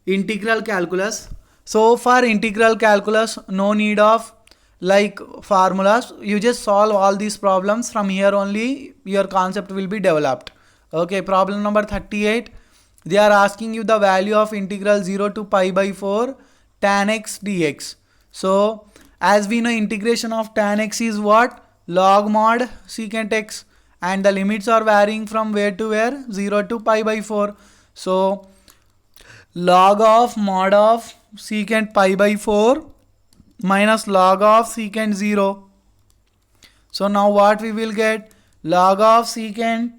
integral calculus. So for integral calculus, no need of like formulas. You just solve all these problems from here only. Your concept will be developed. Okay, problem number 38. They are asking you the value of integral 0 to pi by 4 tan x dx. So as we know, integration of tan x is what? Log mod secant x, and the limits are varying from where to where? 0 to pi by 4. So log of mod of secant pi by 4 minus log of secant 0. So now what we will get? Log of secant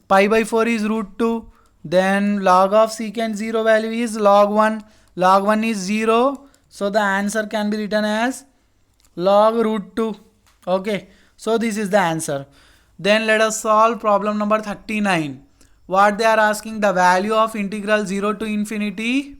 pi by 4 is root 2. Then log of secant 0 value is log 1. Log 1 is 0. So the answer can be written as log root 2. Okay. So this is the answer. Then let us solve problem number 39. What they are asking, the value of integral 0 to infinity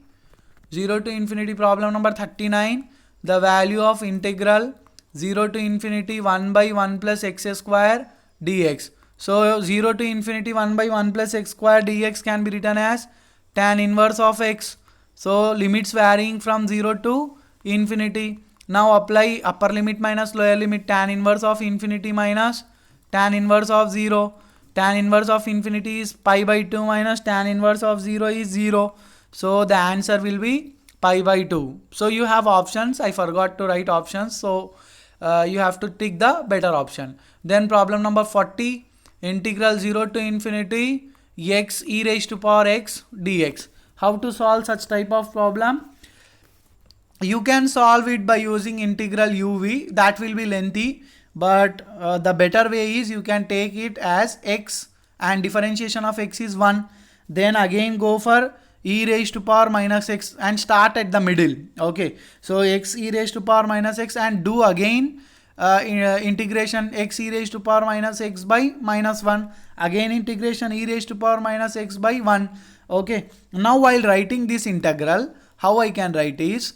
problem number 39, the value of integral 0 to infinity 1 by 1 plus x square dx. So 0 to infinity 1 by 1 plus x square dx can be written as tan inverse of x. So limits varying from 0 to infinity. Now apply upper limit minus lower limit. Tan inverse of infinity minus tan inverse of 0. Tan inverse of infinity is pi by 2 minus tan inverse of 0 is 0. So the answer will be pi by 2. So you have options. I forgot to write options. So you have to tick the better option. Then problem number 40. Integral 0 to infinity x e raised to power x dx. How to solve such type of problem? You can solve it by using integral uv. That will be lengthy. But the better way is you can take it as x and differentiation of x is 1. Then again go for e raised to power minus x and start at the middle. Okay. So x e raised to power minus x and do again integration x e raised to power minus x by minus 1. Again integration e raised to power minus x by 1. Okay. Now while writing this integral, how I can write is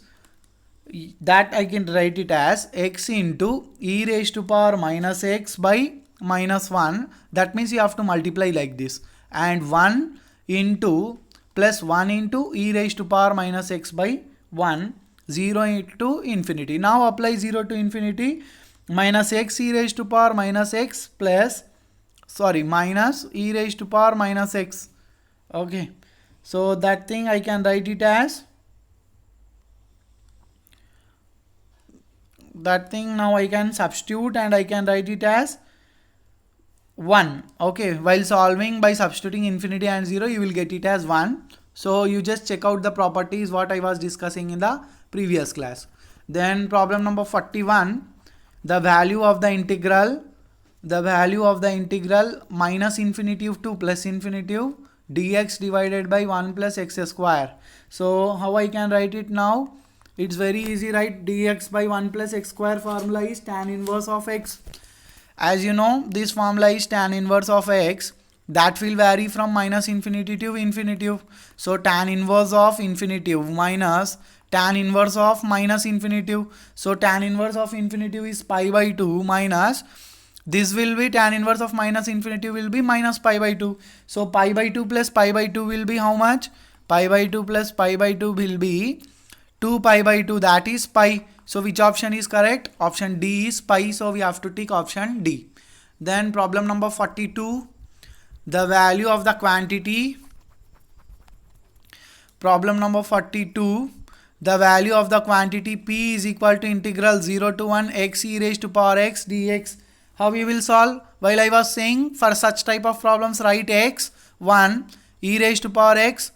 that I can write it as x into e raised to power minus x by minus 1. That means you have to multiply like this. And 1 into plus 1 into e raised to power minus x by 1. 0 into infinity. Now apply 0 to infinity. Minus x e raised to power minus x plus minus e raised to power minus x. Okay. So that thing I can write it as that thing. Now I can substitute and I can write it as 1. Okay, while solving by substituting infinity and 0, you will get it as 1. So you just check out the properties what I was discussing in the previous class. Then problem number 41, the value of the integral minus infinity to plus infinity dx divided by 1 plus x square. So how I can write it now? It's very easy, right? Dx by 1 plus x square formula is tan inverse of x. As you know, this formula is tan inverse of x. That will vary from minus infinity to infinity. So tan inverse of infinity minus tan inverse of minus infinity. So tan inverse of infinity is pi by 2 minus this will be tan inverse of minus infinity will be minus pi by 2. So pi by 2 plus pi by 2 will be how much? Pi by 2 plus pi by 2 will be 2 pi by 2, that is pi. So which option is correct? Option D is pi. So we have to tick option D. Then problem number 42, the value of the quantity. Problem number 42, the value of the quantity P is equal to integral 0 to 1 x e raised to power x dx. How we will solve? While I was saying for such type of problems, write x 1 e raised to power x,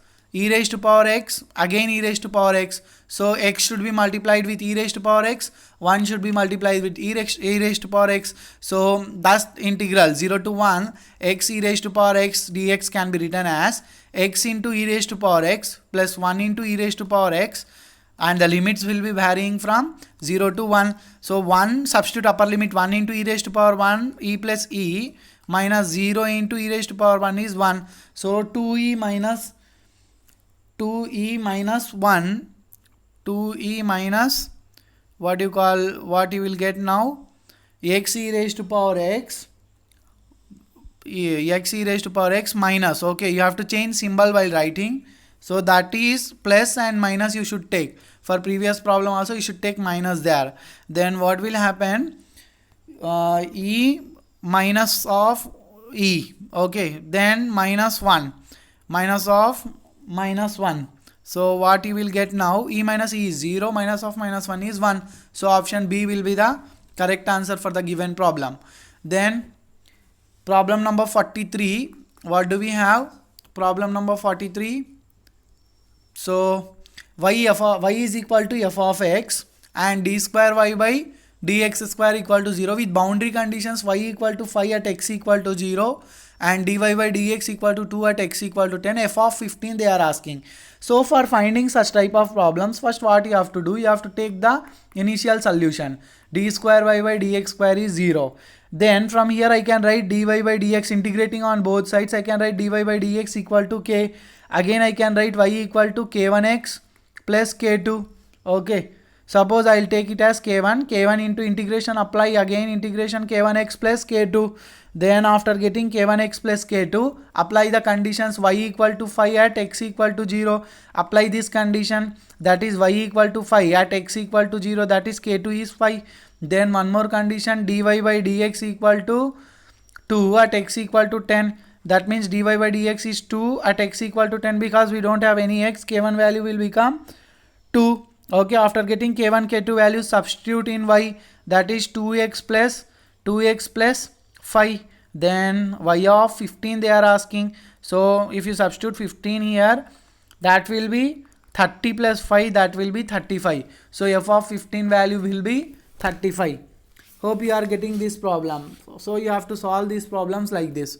again e raised to power x. So x should be multiplied with e raised to power x, 1 should be multiplied with e raised to power x. So thus integral 0 to 1 x e raised to power x dx can be written as x into e raised to power x plus 1 into e raised to power x, and the limits will be varying from 0 to 1. So 1, substitute upper limit 1 into e raised to power 1 e plus e minus 0 into e raised to power 1 is 1. So 2e minus 1, 2e minus what you will get now, x e raised to power x minus, okay, you have to change symbol while writing. So that is plus and minus you should take. For previous problem also you should take minus there. Then what will happen? E minus of E. Okay. Then minus 1. Minus of minus 1. So what you will get now? E minus E is 0. Minus of minus 1 is 1. So option B will be the correct answer for the given problem. Then problem number 43. What do we have? Problem number 43. So y is equal to f of x and d square y by dx square equal to 0 with boundary conditions y equal to 5 at x equal to 0 and dy by dx equal to 2 at x equal to 10, f of 15 they are asking. So for finding such type of problems, first what you have to do, you have to take the initial solution. D square y by dx square is 0. Then from here I can write dy by dx, integrating on both sides I can write dy by dx equal to k. Again I can write y equal to k1x plus k2. Okay. Suppose I will take it as k1 into integration, apply again integration k1x plus k2. Then after getting k1x plus k2, apply the conditions y equal to 5 at x equal to 0. Apply this condition, that is y equal to 5 at x equal to 0, that is k2 is 5. Then one more condition, dy by dx equal to 2 at x equal to 10. That means dy by dx is 2 at x equal to 10 because we don't have any x, k1 value will become 2. Okay, after getting k1, k2 values, substitute in y, that is 2x plus 5. Then y of 15 they are asking. So if you substitute 15 here, that will be 30 plus 5, that will be 35. So f of 15 value will be 35. Hope you are getting this problem. So you have to solve these problems like this.